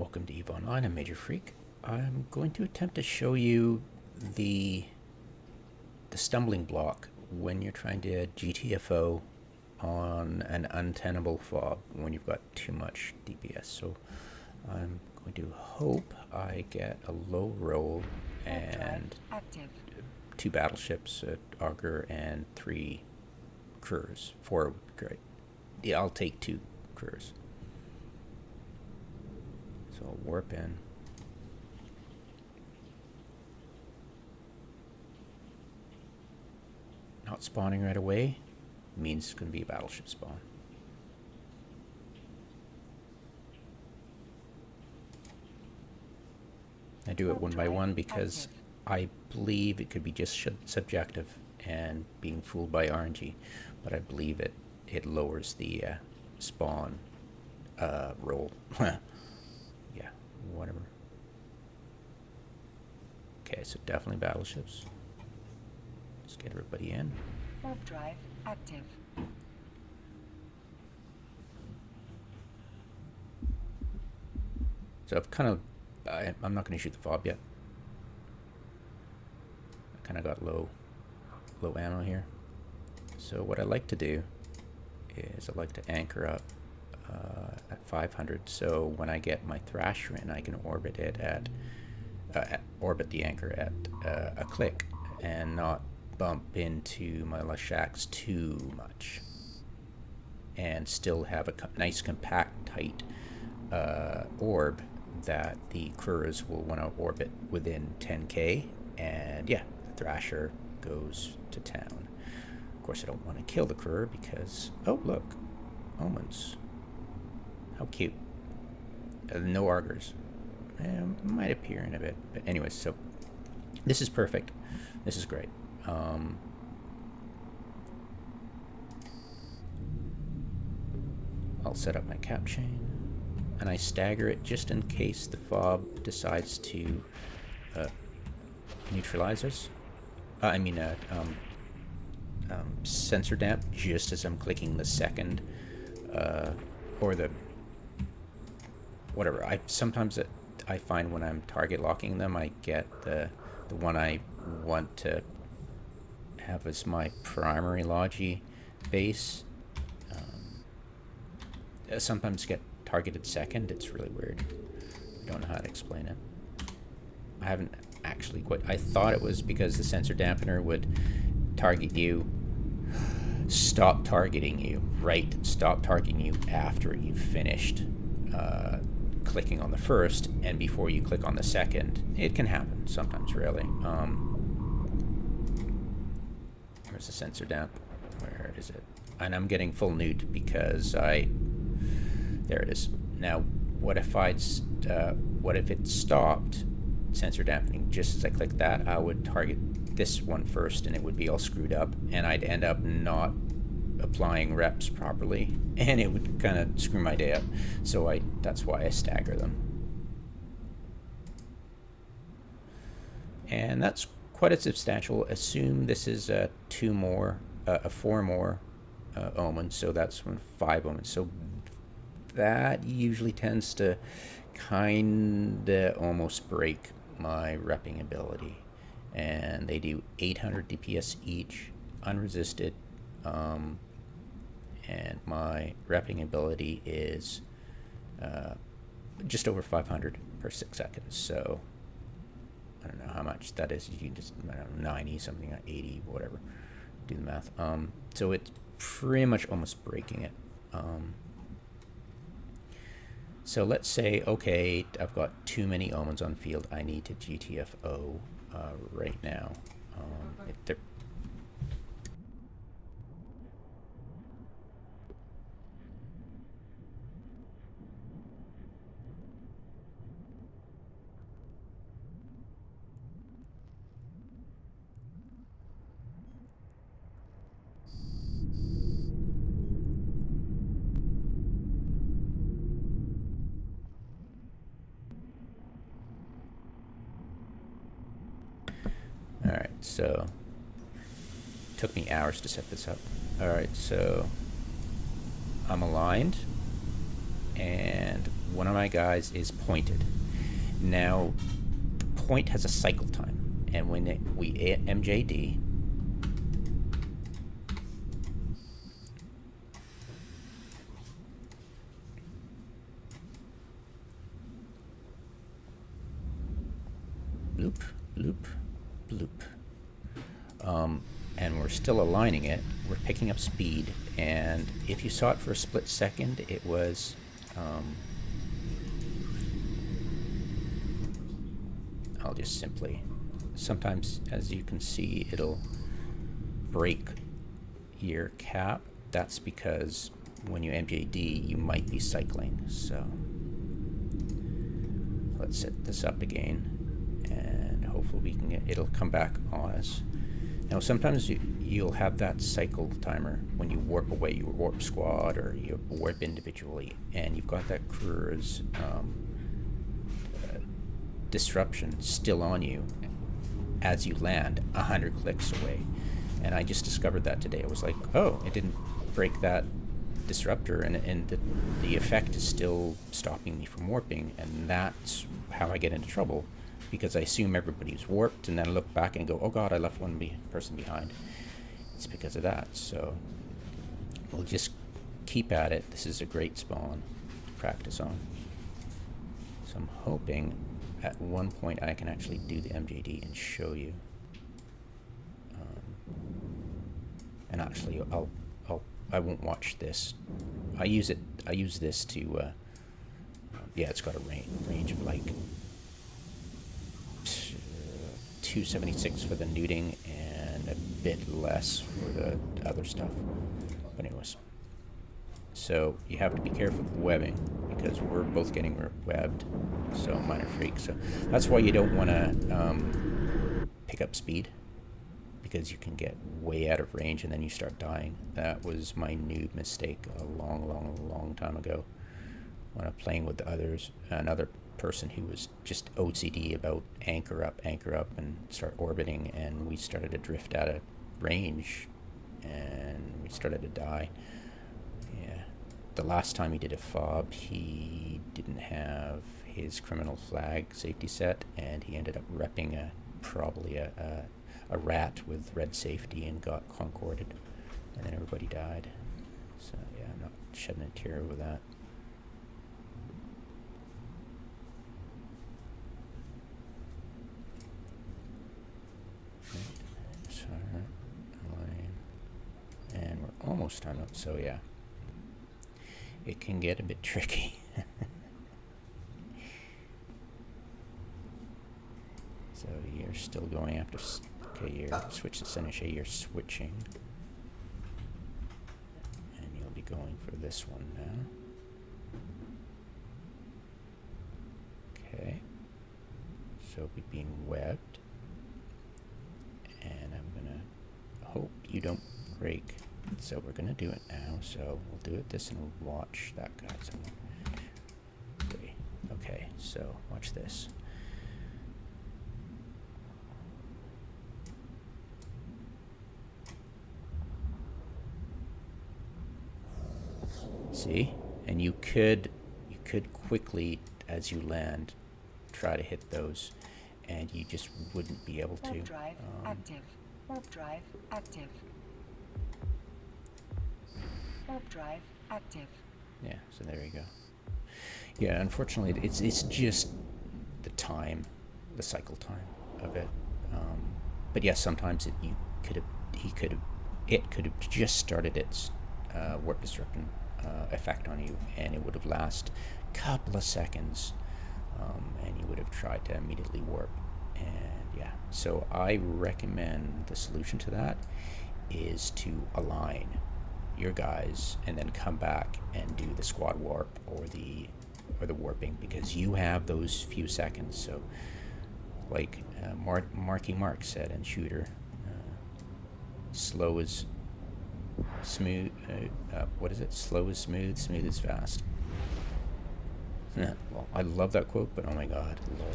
Welcome to EVE Online, I'm Major Freak. I'm going to attempt to show you the stumbling block when you're trying to GTFO on an untenable FOB when you've got too much DPS. So I'm going to hope I get a low roll and two battleships, Augur, and 3 cruors. 4 would be great. Yeah, I'll take 2 cruors. So I'll warp in. Not spawning right away means it's going to be a battleship spawn. I do it one by one because I believe it could be just subjective and being fooled by RNG, but I believe it lowers the spawn roll. Yeah, whatever. Okay, so definitely battleships. Let's get everybody in. Warp drive active. So I've kind of, I'm not going to shoot the FOB yet. I kind of got low ammo here. So what I like to do is I like to anchor up at 500. So when I get my Thrasher in, I can orbit it orbit the anchor at a click and not bump into my lowsec too much, and still have a nice compact tight orb that the cruors will want to orbit within 10k, and yeah, the Thrasher goes to town. Of course I don't want to kill the cruor because, oh look, omens, how cute. No Augurs. Might appear in a bit, but anyways, so this is perfect. This is great. I'll set up my cap chain, and I stagger it just in case the FOB decides to neutralize us. Sensor damp just as I'm clicking the second, or the whatever. Sometimes I find when I'm target locking them, I get the one I want to have as my primary logi base. Sometimes get targeted second. It's really weird. I don't know how to explain it. I haven't actually quite. I thought it was because the sensor dampener would target you, stop targeting you, right? Stop targeting you after you've finished clicking on the first and before you click on the second. It can happen sometimes, rarely. Where's the sensor damp? Where is it? And I'm getting full nude because there it is. Now, what if it stopped sensor dampening just as I clicked that? I would target this one first and it would be all screwed up, and I'd end up not applying reps properly, and it would kind of screw my day up. So that's why I stagger them. And that's quite a substantial. Assume this is 4 more omens, so that's 5 omens. So that usually tends to kinda almost break my repping ability. And they do 800 DPS each, unresisted, and my repping ability is just over 500 per 6 seconds. So I don't know how much that is. You can just, I don't know, 90 something, 80, whatever. Do the math. So it's pretty much almost breaking it. So let's say, okay, I've got too many omens on field. I need to GTFO right now. Alright, so took me hours to set this up. Alright, so I'm aligned, and one of my guys is pointed. Now, the point has a cycle time, and when we MJD, bloop, bloop, bloop. And we're still aligning it. We're picking up speed, and if you saw it for a split second, it was I'll just simply, sometimes, as you can see, it'll break your cap. That's because when you MJD, you might be cycling. So let's set this up again, and hopefully we can get, it'll come back on us. Now, sometimes you'll have that cycle timer when you warp away your warp squad, or you warp individually, and you've got that cruor's disruption still on you as you land 100 clicks away. And I just discovered that today. I was like, oh, it didn't break that disruptor, and the effect is still stopping me from warping, and that's how I get into trouble. Because I assume everybody's warped, and then I look back and go, oh god, I left one person behind. It's because of that. So we'll just keep at it. This is a great spawn to practice on. So I'm hoping at one point I can actually do the MJD and show you. And actually, I won't watch this. I use this to. Yeah, it's got a range of like 276 for the neuting and a bit less for the other stuff. But anyways, so you have to be careful with webbing, because we're both getting webbed, so minor freak. So that's why you don't want to pick up speed, because you can get way out of range and then you start dying. That was my noob mistake a long time ago when I'm playing with others. Another person who was just OCD about anchor up and start orbiting, and we started to drift out of range and we started to die. Yeah, the last time he did a FOB, he didn't have his criminal flag safety set, and he ended up repping probably a rat with red safety and got concorded, and then everybody died. So yeah, I'm not shedding a tear over that. And we're almost done up, so yeah, it can get a bit tricky. So you're still going after, okay, you're switch to finish, you're switching, and you'll be going for this one now. Okay, so we're being webbed, and I'm gonna hope you don't break. So we're gonna do it now. So we'll do it this and we'll watch that guy. So okay, so watch this. See, and you could quickly, as you land, try to hit those, and you just wouldn't be able to. Warp drive active. Warp drive active. Warp drive active. Yeah, so there you go. Yeah, unfortunately, it's just the time, the cycle time of it. But yes, sometimes it could have just started its warp disruption effect on you, and it would have lasted a couple of seconds, and you would have tried to immediately warp. And yeah, so I recommend the solution to that is to align your guys and then come back and do the squad warp or the warping, because you have those few seconds. So like Marky Mark said in Shooter, slow is smooth, what is it? Slow is smooth, smooth is fast. Well, I love that quote, but oh my god, lol.